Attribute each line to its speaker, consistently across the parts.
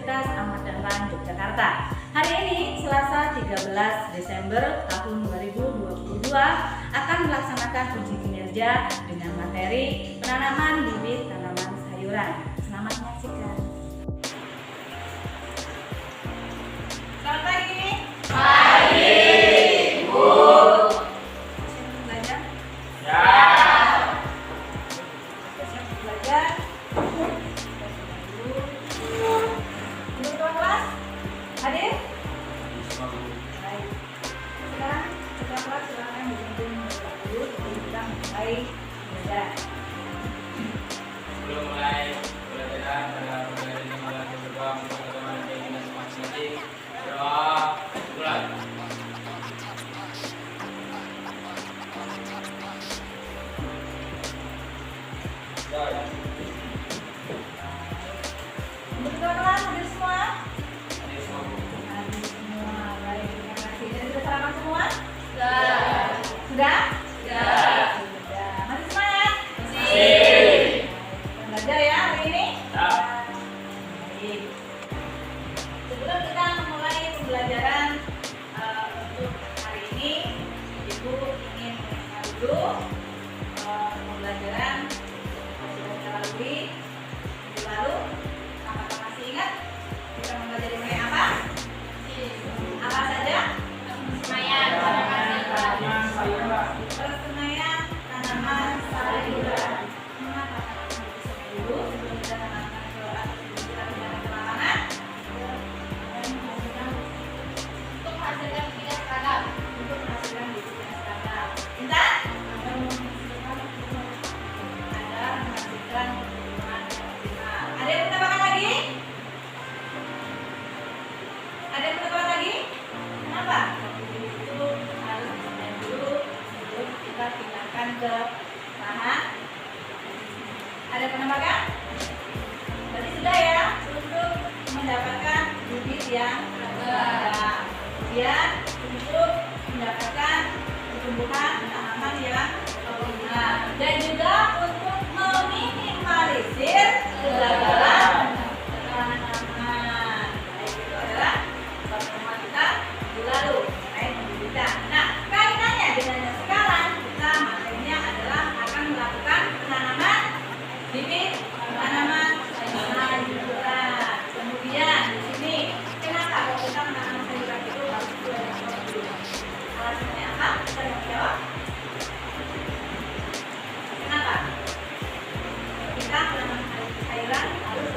Speaker 1: Universitas Ahmad Dahlan Yogyakarta. Hari ini Selasa 13 Desember tahun 2022 akan melaksanakan uji kinerja dengan materi penanaman bibit tanaman sayuran. Selamat menyaksikan. Selamat pagi.
Speaker 2: Pagi, Bu.
Speaker 1: Siap belajar?
Speaker 2: Ya.
Speaker 1: Siap belajar? Untuk kelas hadir? Baik. Sekarang ketua kelas silakan dipimpin dulu sebelum kita mulai belajar.
Speaker 2: Sebelum mulai pelajaran pada pelajaran ini malah berdoa untuk teman-teman yang ingin masing-masing. Doa mulai.
Speaker 1: Untuk ketua kelas hadir semua?
Speaker 2: Hadir semua, Bu.
Speaker 1: Hadir semua. Baik, terima kasih. Dan sudah sarapan semua?
Speaker 2: Sudah.
Speaker 1: Sudah?
Speaker 2: Sudah.
Speaker 1: Sudah. Masih semangat?
Speaker 2: Masih.
Speaker 1: Belajar ya hari ini?
Speaker 2: Ya.
Speaker 1: Baik. Sebelum kita memulai pembelajaran untuk hari ini, Ibu ingin mengingatkan dulu pembelajaran yang sudah kita lalui minggu lalu. Apakah masih ingat kita mempelajari mengenai apa? Apa saja?
Speaker 2: Tanaman sayuran.
Speaker 1: Persemaian tanaman sayuran. Mengapa tanaman itu semai dulu sebelum kita tanamkan ke kita pindah ke lapangan?
Speaker 2: Untuk menghasilkan bibit seragam.
Speaker 1: Untuk menghasilkan bibit yang seragam. Intan? Agar menghasilkan pertumbuhan yang optimal. Ada yang menambahkan lagi? Ada yang menambahkan lagi? Kenapa? Bibit itu harus disemai dulu sebelum kita pindahkan ke lahan. Ada yang menambahkan? Berarti sudah ya untuk mendapatkan bibit yang seragam. Kemudian untuk mendapatkan pertumbuhan tanaman yang optimal dan juga untuk meminimalisir kegagalan tanaman. Baik, itu adalah pertemuan kita minggu lalu mengenai pembibitan. Nah, kaitannya dengan yang sekarang kita materinya adalah akan melakukan penanaman bibit tanaman sayuran. Kemudian di sini kenapa kalau kita menanam sayuran itu harus mulai dari bawah dulu? Alasannya apa? Kita mau jawab? Kenapa? Kita menanam sayuran harus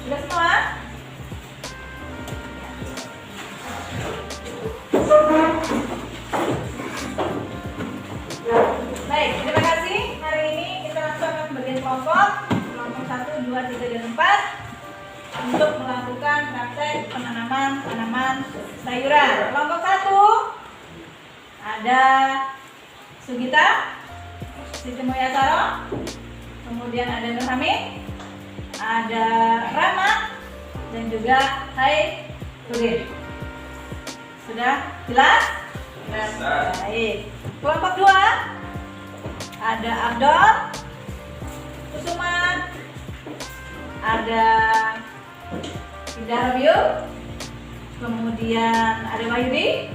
Speaker 1: Sudah semua? Baik, terima kasih. Hari ini kita langsung akan bagian kelompok 1, 2, 3, dan 4 untuk melakukan praktek penanaman tanaman sayuran. Kelompok 1 ada Sugita, Siti Mulyasaro, kemudian ada Nur Hamid, ada Rama, dan juga Hai Rudin. Sudah jelas? Jelas. Baik. Kelompok 2 ada Abdul, Kusuma, ada Indah Rabiu, kemudian ada Wahyudi,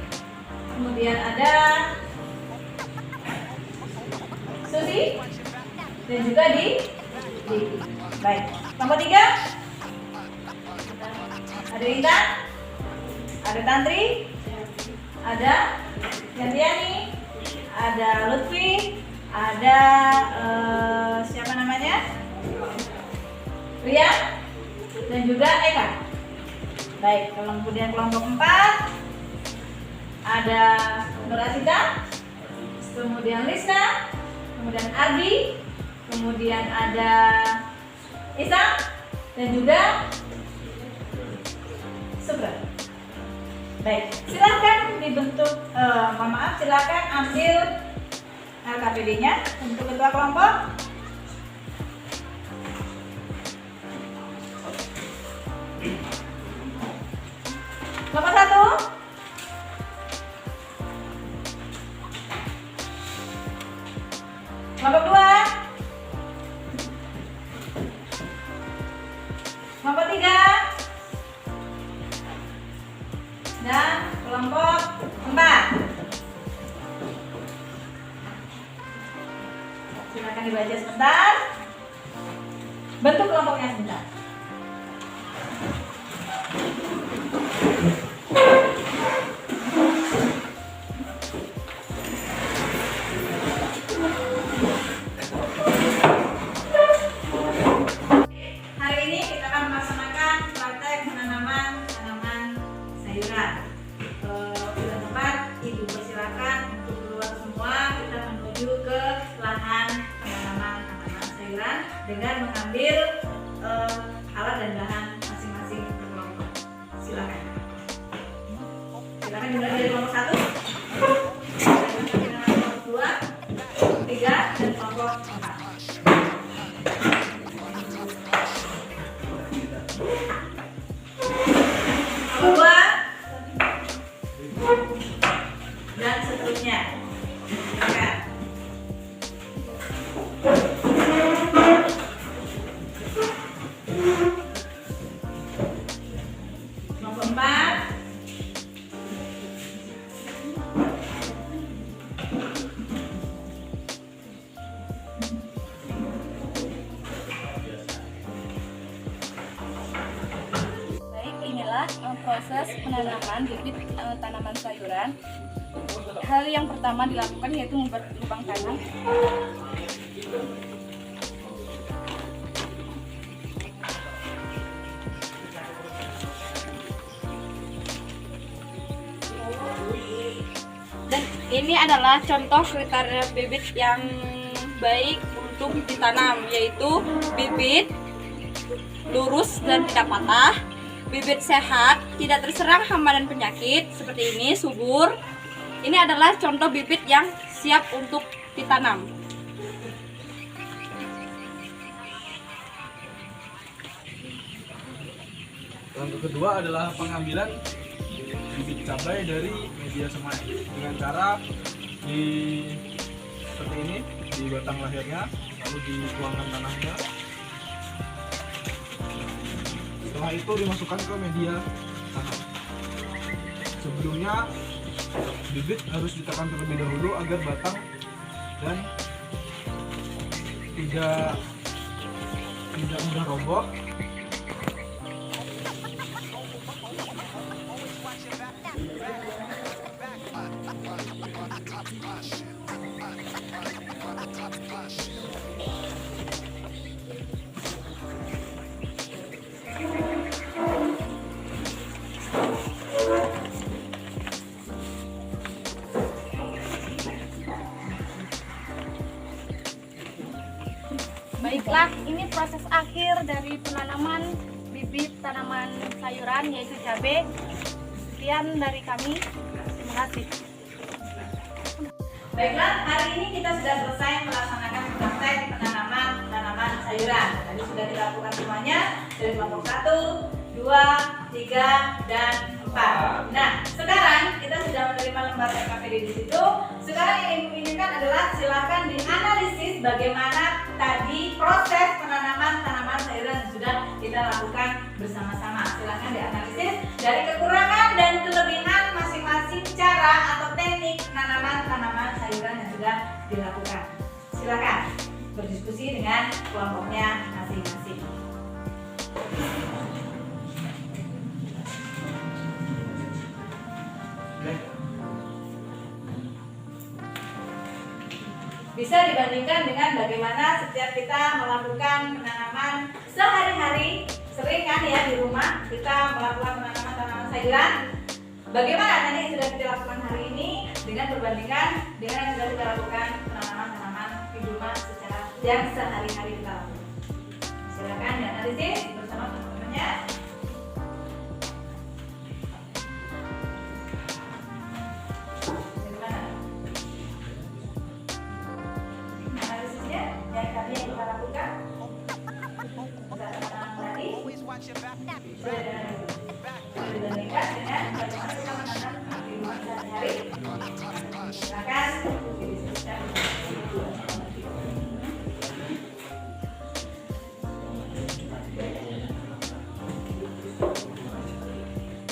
Speaker 1: kemudian ada Susi, dan juga di baik. Kelompok 3 ada Intan, ada Tantri, ada Yantiani, ada Lutfi, ada siapa namanya? Ria, dan juga Eka. Baik, kemudian kelompok 4 ada Nur Asita, kemudian Lisna, kemudian Ardi, kemudian ada Isa, dan juga Subra. Baik, silakan dibentuk, silakan ambil LKPD-nya untuk ketua kelompok. Kelompok 1. Kelompok 2. Kelompok 3. Dan kelompok 4. Silakan dibaca sebentar. Bentuk kelompoknya sebentar. Hari ini kita akan melaksanakan praktek penanaman tanaman sayuran. Bila tempat, Ibu persilakan untuk keluar semua. Kita menuju ke lahan penanaman tanaman sayuran dengan mengambil alat dan bahan masing-masing per kelompok. Silakan. Silakan dimulai dari kelompok 1, kelompok 2, 3, dan kelompok 4. Kelompok 2 dan seterusnya. Silakan. Kelompok 4.
Speaker 3: Baik, inilah proses penanaman bibit tanaman sayuran. Hal yang pertama dilakukan yaitu membuat lubang tanam. Dan ini adalah contoh kriteria bibit yang baik untuk ditanam, yaitu bibit lurus dan tidak patah, bibit sehat, tidak terserang hama dan penyakit seperti ini, subur. Ini adalah contoh bibit yang siap untuk ditanam.
Speaker 4: Langkah kedua adalah pengambilan bibit cabai dari media semai dengan cara seperti ini, di batang lahirnya, lalu dituangkan tanahnya. Setelah itu dimasukkan ke media tanam. Sebelumnya bibit harus ditekan terlebih dahulu agar batang dan tidak mudah roboh.
Speaker 5: penanaman bibit tanaman sayuran yaitu cabai. Sekian dari kami. Terima kasih.
Speaker 1: Baiklah, hari ini kita sudah selesai melaksanakan praktek penanaman tanaman sayuran. Tadi sudah kita lakukan semuanya dari kelompok 1, 2, 3, dan 4. Nah, sekarang kita sudah menerima lembar RKPD di situ. Sekarang yang Ibu inginkan adalah silakan dianalisis bagaimana tadi proses penanaman tanaman sayuran yang sudah kita lakukan bersama-sama. Silakan dianalisis dari kekurangan dan kelebihan masing-masing cara atau teknik penanaman tanaman sayuran yang sudah dilakukan. Silakan berdiskusi dengan kelompoknya masing-masing. Bisa dibandingkan dengan bagaimana setiap kita melakukan penanaman sehari-hari. Sering kan ya di rumah kita melakukan penanaman tanaman sayuran. Bagaimana tadi yang sudah kita lakukan hari ini dengan perbandingan dengan yang sudah kita lakukan penanaman tanaman di rumah secara yang sehari-hari kita lakukan. Silakan dianalisis bersama teman-temannya.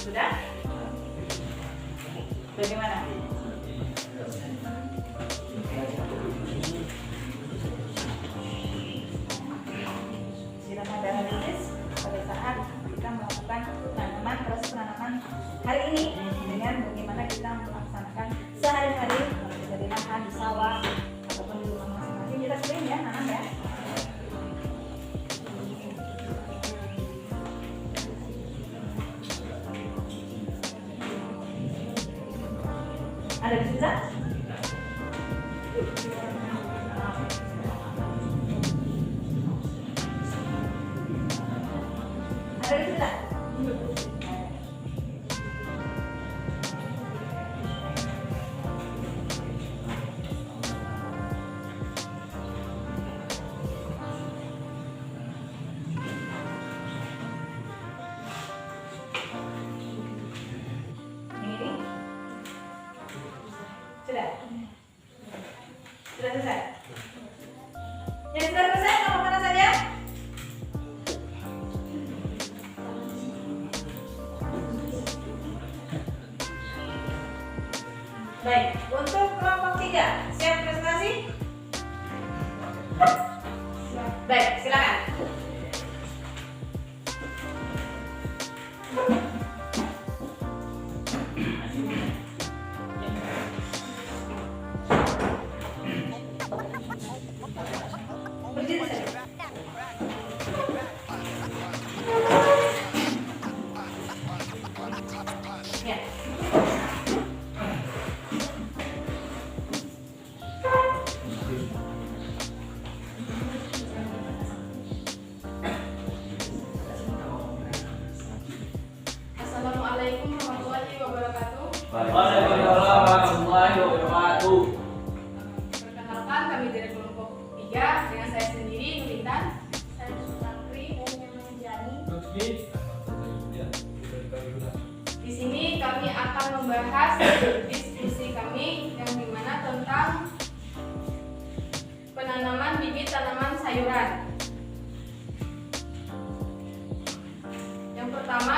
Speaker 1: Sudah? Bagaimana? Silakan dianalisis pada saat kita melakukan penanaman, proses penanaman hari ini dengan bagaimana kita melaksanakan sehari-hari bisa di lahan, di sawah ataupun di rumah masing-masing. Kita sering ya nanam ya. Ada bisa? Ada bisa? Sudah? Sudah selesai? Yang sudah selesai kamu mana saja? Baik, untuk kelompok 3 siap presentasi? Baik, silakan. Berdiri saja. Ya.
Speaker 3: Assalamualaikum warahmatullahi wabarakatuh.
Speaker 2: Waalaikumsalam warahmatullahi wabarakatuh.
Speaker 3: Perkenalkan, kami dari kelompok 3 dengan saya sendiri Nurintan.
Speaker 5: Saya Sutantri dan yang menjani.
Speaker 3: Di sini kami akan membahas diskusi kami yang dimana tentang penanaman bibit tanaman sayuran. Yang pertama,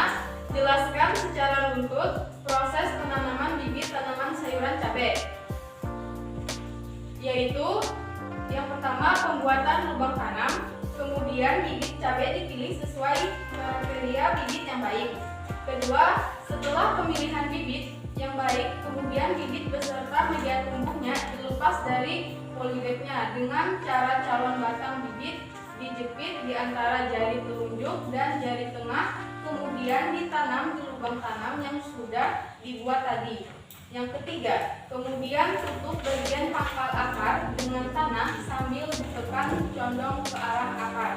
Speaker 3: jelaskan secara runtut proses penanaman bibit tanaman sayuran cabai. Yaitu yang pertama pembuatan lubang tanam, kemudian bibit cabai dipilih sesuai kriteria bibit yang baik. Kedua, setelah pemilihan bibit yang baik, kemudian bibit beserta media tumbuhnya dilepas dari polybagnya dengan cara calon batang bibit dijepit di antara jari telunjuk dan jari tengah, kemudian ditanam di lubang tanam yang sudah dibuat tadi. Yang ketiga, kemudian tutup bagian pangkal akar dengan tanah sambil ditekan condong ke arah akar.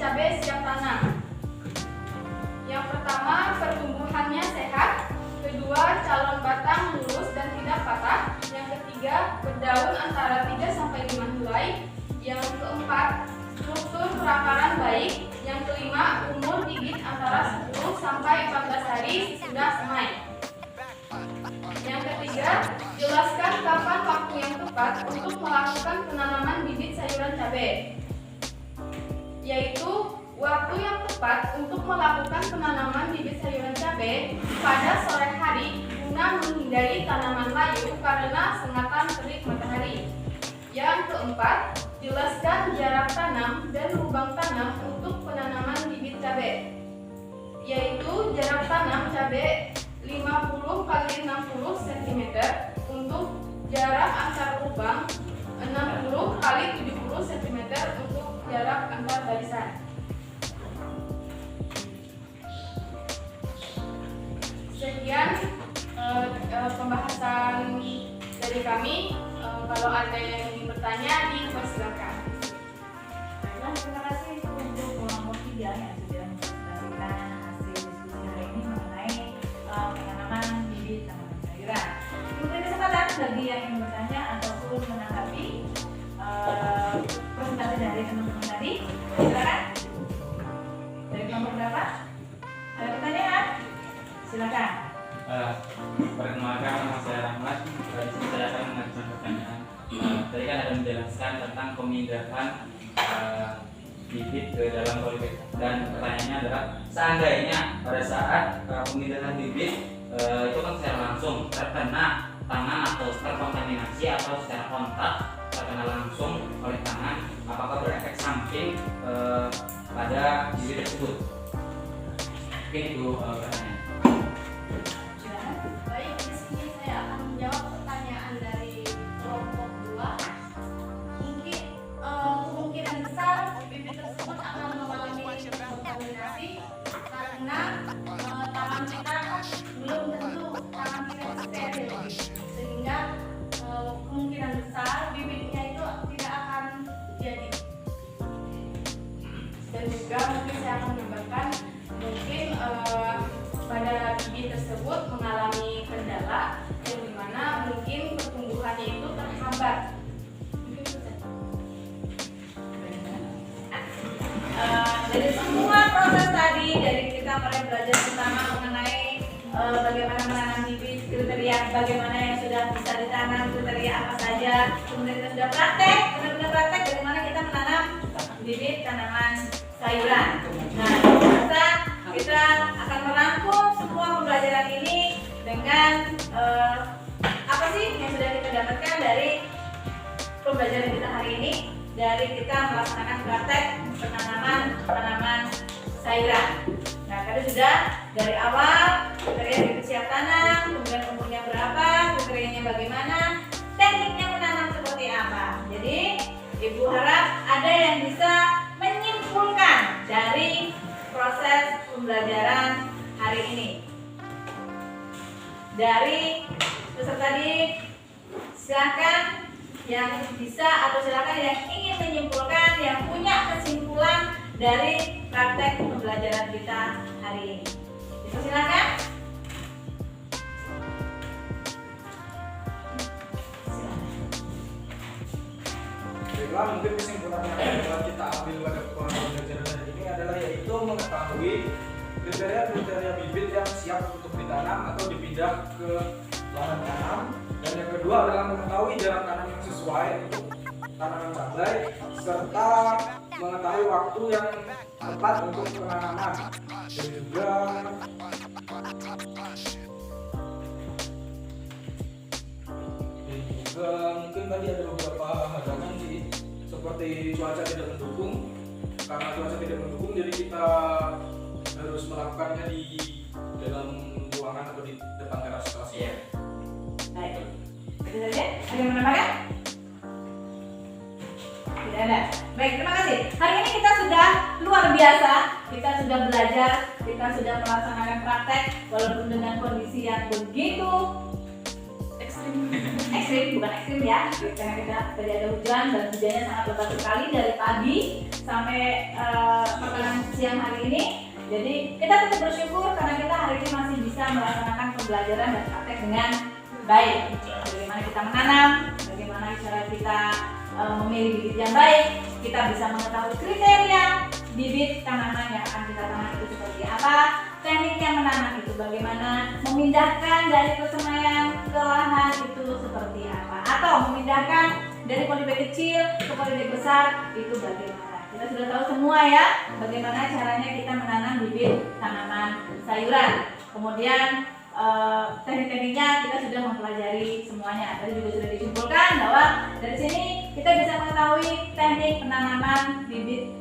Speaker 5: cabai siap tanam. Yang pertama, pertumbuhannya sehat. Kedua, calon batang lurus dan tidak patah. Yang ketiga, berdaun antara 3-5 helai. Yang keempat, struktur perakaran baik. Yang kelima, umur bibit antara 10-14 hari sudah semai. Yang ketiga, jelaskan kapan waktu yang tepat untuk melakukan penanaman bibit sayuran cabai. Yaitu waktu yang tepat untuk melakukan penanaman bibit sayuran cabai pada sore hari guna menghindari tanaman layu karena sengatan terik matahari. Yang keempat, jelaskan jarak tanam dan lubang tanam untuk penanaman bibit cabai. Yaitu jarak tanam cabai 50 x 60 cm untuk jarak antar lubang, 60 x 70 cm untuk jarak antar barisan. Sekian pembahasan dari kami. Kalau ada yang ingin bertanya, dipersilakan.
Speaker 1: Nah, terima kasih untuk kelompok 3 yang sudah memberikan hasil diskusi hari ini mengenai penanaman bibit tanaman sayuran. Memberi kesempatan bagi yang ingin bertanya ataupun menanggapi presentasi dari teman-teman tadi. Silakan. Dari kelompok berapa? Ada pertanyaan? Silakan.
Speaker 2: Perkenalkan, nama saya Rahmat. Di sini saya akan mengajukan pertanyaan. Tadi kan ada menjelaskan tentang pemindahan bibit ke dalam polybag, dan pertanyaannya adalah seandainya pada saat pemindahan bibit itu kan secara langsung terkena tangan atau terkontaminasi atau secara kontak terkena langsung oleh tangan, apakah berefek samping pada bibit tersebut? Mungkin itu pertanyaan.
Speaker 5: Baik, di sini saya akan menjawab pertanyaan dari kelompok 2. Mungkin kemungkinan besar bibit tersebut akan mengalami kontaminasi karena tangan kita belum tentu tangan kita steril, sehingga kemungkinan besar bibitnya itu tidak akan jadi. Dan juga mungkin saya akan menambahkan mungkin pada bibit tersebut mengalami kendala yang dimana mungkin pertumbuhannya itu terhambat.
Speaker 1: Dari semua proses tadi, dari kita mulai belajar pertama mengenai bagaimana menanam bibit, kriteria bagaimana yang sudah bisa ditanam, kriteria apa saja, kemudian kita sudah praktek, benar-benar praktek bagaimana kita menanam bibit tanaman sayuran. Nah, ternyata kita akan merangkum semua pembelajaran ini dengan apa sih yang sudah kita dapatkan dari pembelajaran kita hari ini, dari kita melaksanakan praktek penanaman tanaman sayuran. Nah, tadi sudah dari awal kriteria bibit siap tanam, kemudian umurnya berapa, kriterianya bagaimana, tekniknya menanam seperti apa. Jadi Ibu harap ada yang bisa menyimpulkan dari proses pembelajaran hari ini. Dari peserta didik, silakan yang bisa atau silakan yang ingin menyimpulkan, yang punya kesimpulan dari praktek pembelajaran kita hari ini. Silakan.
Speaker 4: Baiklah, mungkin kesimpulan yang dapat kita ambil pada pembelajaran hari ini adalah yaitu mengetahui kriteria bibit yang siap untuk ditanam atau dipindah ke lahan tanam, dan yang kedua adalah mengetahui jarak tanam yang sesuai untuk tanaman cabai serta mengetahui waktu yang tepat untuk penanaman, dan juga mungkin tadi ada beberapa halangan sih, seperti cuaca tidak mendukung. Karena cuaca tidak mendukung, jadi kita harus melakukannya di dalam ruangan atau di depan teras kelas.
Speaker 2: Iya.
Speaker 1: Baik. Itu saja. Ada yang menambahkan? Tidak ada. Baik, terima kasih. Hari ini kita sudah luar biasa. Kita sudah belajar, kita sudah melaksanakan praktek walaupun dengan kondisi yang begitu ekstrim ekstrim, bukan ekstrim ya, karena kita tadi ada hujan dan hujannya sangat lebat sekali dari pagi sampai pertengahan siang hari ini. Jadi kita tetap bersyukur karena kita hari ini masih bisa melaksanakan pembelajaran dan praktek dengan baik. Bagaimana kita menanam, bagaimana cara kita memilih bibit yang baik, kita bisa mengetahui kriteria bibit tanaman yang akan kita tanam itu seperti apa, tekniknya menanam itu bagaimana, memindahkan dari persemaian ke lahan itu seperti apa, atau memindahkan dari polybag kecil ke polybag besar itu bagaimana. Kita sudah tahu semua ya bagaimana caranya kita menanam bibit tanaman sayuran. Kemudian teknik-tekniknya kita sudah mempelajari semuanya. Tadi juga sudah disimpulkan bahwa dari sini kita bisa mengetahui teknik penanaman bibit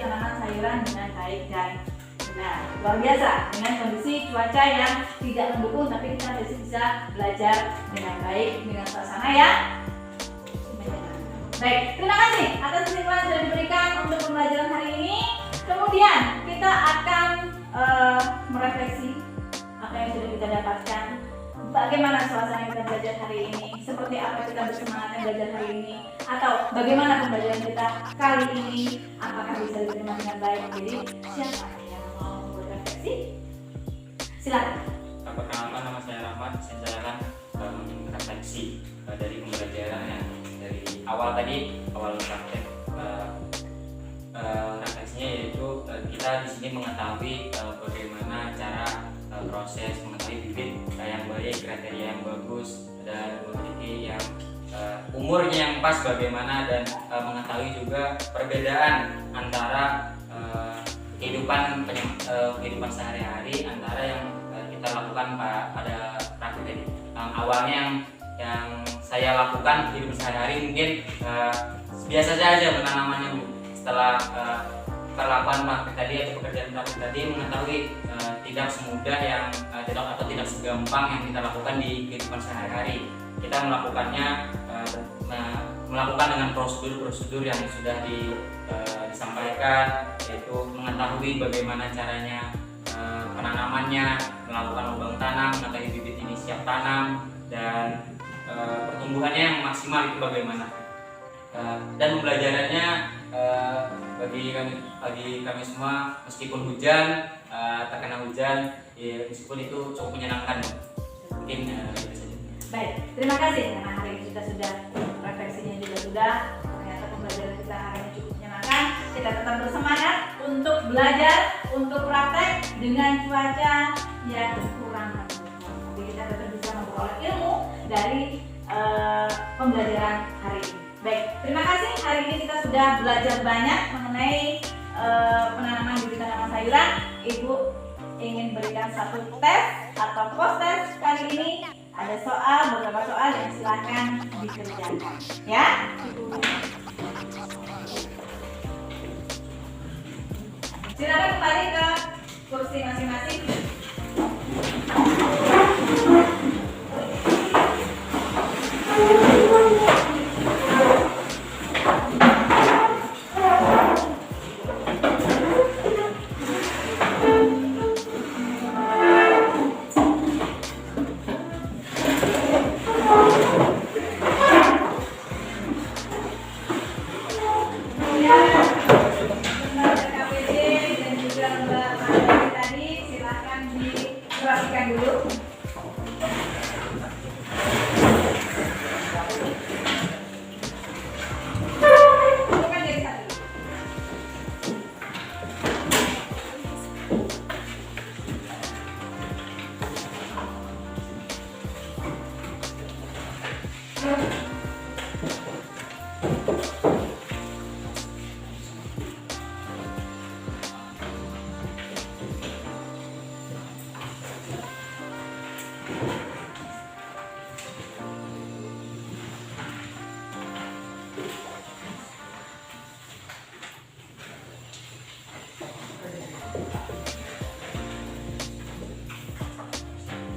Speaker 1: tanaman sayuran dengan baik dan benar. Luar biasa dengan kondisi cuaca yang tidak mendukung, tapi kita masih bisa belajar dengan baik dengan suasana yang menyenangkan. Baik, terima kasih atas kesimpulan yang sudah diberikan untuk pembelajaran hari ini. Kemudian kita akan merefleksi apa yang sudah kita dapatkan, bagaimana suasana kita belajar hari ini, seperti apa kita bersemangatnya belajar hari ini, atau bagaimana pembelajaran kita kali ini, apakah bisa diterima dengan baik. Jadi siapa yang mau berefleksi? Silakan.
Speaker 2: Perkenalkan, nama saya Rahmat. Saya akan refleksi dari pembelajaran yang dari awal praktek. Refleksinya yaitu kita di sini mengetahui bagaimana cara proses mengetahui bibit yang baik, kriteria yang bagus, dan memiliki yang umurnya yang pas bagaimana, dan mengetahui juga perbedaan antara kehidupan sehari-hari antara yang kita lakukan pada praktek ini. Awalnya yang saya lakukan kehidupan sehari-hari mungkin biasa saja penanamannya, Bu. Setelah perlakuan praktek tadi atau pekerjaan praktek tadi, mengetahui tidak semudah yang atau tidak segampang yang kita lakukan di kehidupan sehari-hari. Kita melakukan dengan prosedur-prosedur yang sudah disampaikan, yaitu mengetahui bagaimana caranya penanamannya, melakukan lubang tanam, mengetahui bibit ini siap tanam, dan pertumbuhannya yang maksimal itu bagaimana. Dan pembelajarannya bagi kami semua, meskipun hujan, terkena hujan, ya, meskipun itu cukup menyenangkan. Mungkin itu saja.
Speaker 1: Baik, terima kasih karena hari ini kita sudah refleksinya juga sudah. Ternyata pembelajaran kita hari ini cukup menyenangkan. Kita tetap bersemangat untuk belajar, untuk praktek dengan cuaca yang kurang mendukung. Jadi kita tetap bisa memperoleh ilmu dari pembelajaran hari ini. Baik, terima kasih. Hari ini kita sudah belajar banyak mengenai penanaman bibit tanaman sayuran. Ibu ingin berikan satu tes atau post tes kali ini. Ada beberapa soal yang silakan dikerjakan, ya. Silakan kembali ke kursi masing-masing.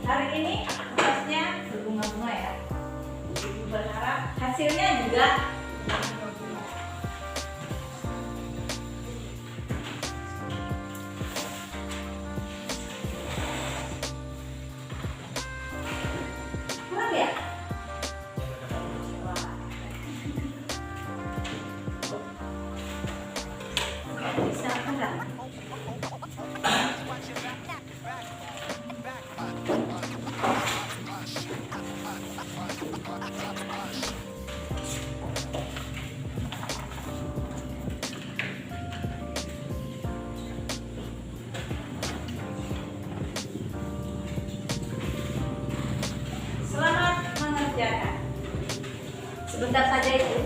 Speaker 1: Hari ini tugasnya berbunga-bunga ya. Ibu berharap hasilnya juga berbunga-bunga. Hamzah. Selamat mengerjakan. Sebentar saja itu.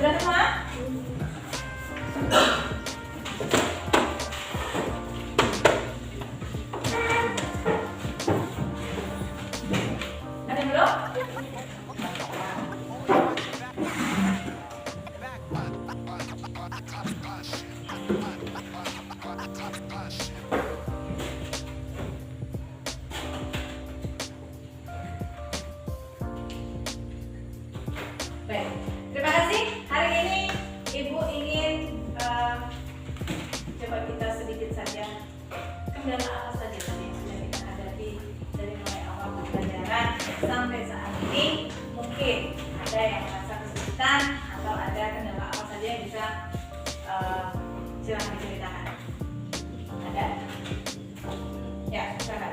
Speaker 1: Sudah semua? Ada yang belum? Baik, terima kasih. Hari ini Ibu ingin coba kita sedikit saja kendala apa saja tadi yang sudah kita hadapi dari mulai awal pembelajaran sampai saat ini. Mungkin ada yang merasa kesulitan atau ada kendala apa saja yang bisa silahkan diceritakan. Ada? Ya, silakan.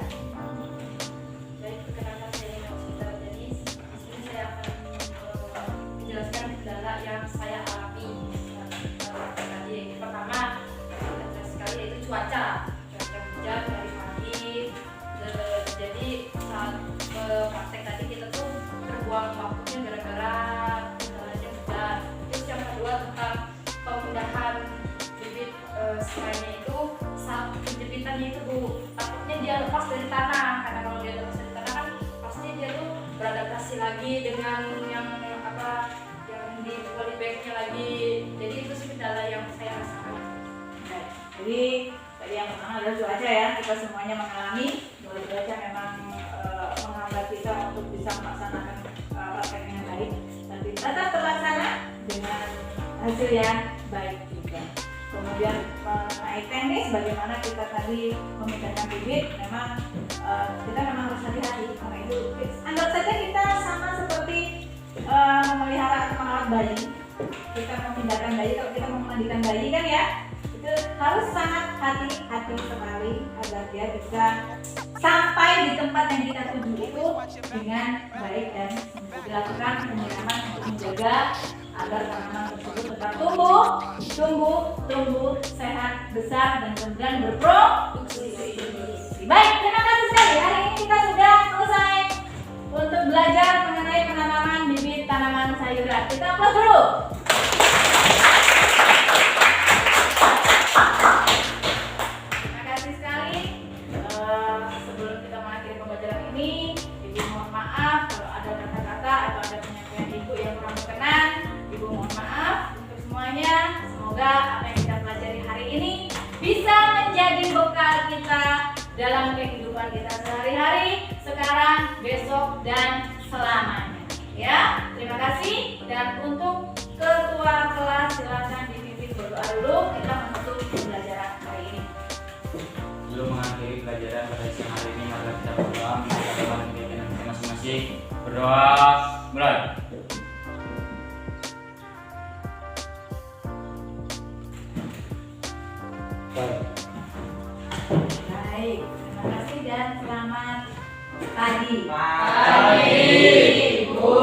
Speaker 5: Baik, perkenalkan saya Ina Usita. Jadi di sini saya akan menjelaskan kendala yang saya alami tadi. Pertama, sekali yaitu cuaca hujan dari pagi. Jadi saat praktek tadi kita tuh terbuang waktunya gara-gara kendalanya hujan. Terus yang kedua tentang pemindahan bibit serainya itu, saat penjepitannya itu Bu, takutnya dia lepas dari tanah, karena kalau dia lepas dari tanah kan pasti dia tuh beradaptasi lagi dengan yang di polybagnya lagi. Jadi itu sih kendala yang saya rasakan.
Speaker 1: Baik, jadi tadi yang pertama adalah cuaca ya. Kita semuanya mengalami bahwa cuaca memang menghambat kita untuk bisa melaksanakan praktek dengan baik, tapi tetap terlaksana dengan hasil yang baik juga. Kemudian mengenai teknis bagaimana kita tadi memindahkan bibit, memang kita memang harus hati-hati. Karena itu anggap saja kita sama seperti memelihara atau merawat bayi. Kita memindahkan bayi, kalau kita memandikan bayi kan ya, itu harus sangat hati-hati sekali agar dia bisa sampai di tempat yang kita tuju itu dengan baik dan dilakukan penyiraman untuk menjaga agar tanaman tersebut tetap tumbuh sehat, besar dan kemudian berproduksi. Baik, terima kasih sekali. Hari ini kita sudah selesai untuk belajar mengenai penanaman bibit tanaman sayuran. Kita aplaus dulu. Terima kasih sekali. Sebelum kita mengakhiri pembelajaran ini, Ibu mohon maaf kalau ada kata-kata atau ada penyampaian Ibu yang kurang berkenan. Ibu mohon maaf untuk semuanya. Semoga apa yang kita pelajari hari ini bisa menjadi bekal kita dalam kehidupan kita sehari-hari, sekarang, besok, dan selamanya. Ya, terima kasih. Dan untuk ketua kelas silakan dipimpin berdoa dulu. Kita menutup pembelajaran hari ini.
Speaker 2: Sebelum mengakhiri pelajaran pada siang hari ini, mari kita berdoa menjaga kegiatan kita masing-masing. Berdoa, mulai.
Speaker 1: Baik, terima kasih dan selamat pagi.
Speaker 4: Pagi,
Speaker 1: Bu.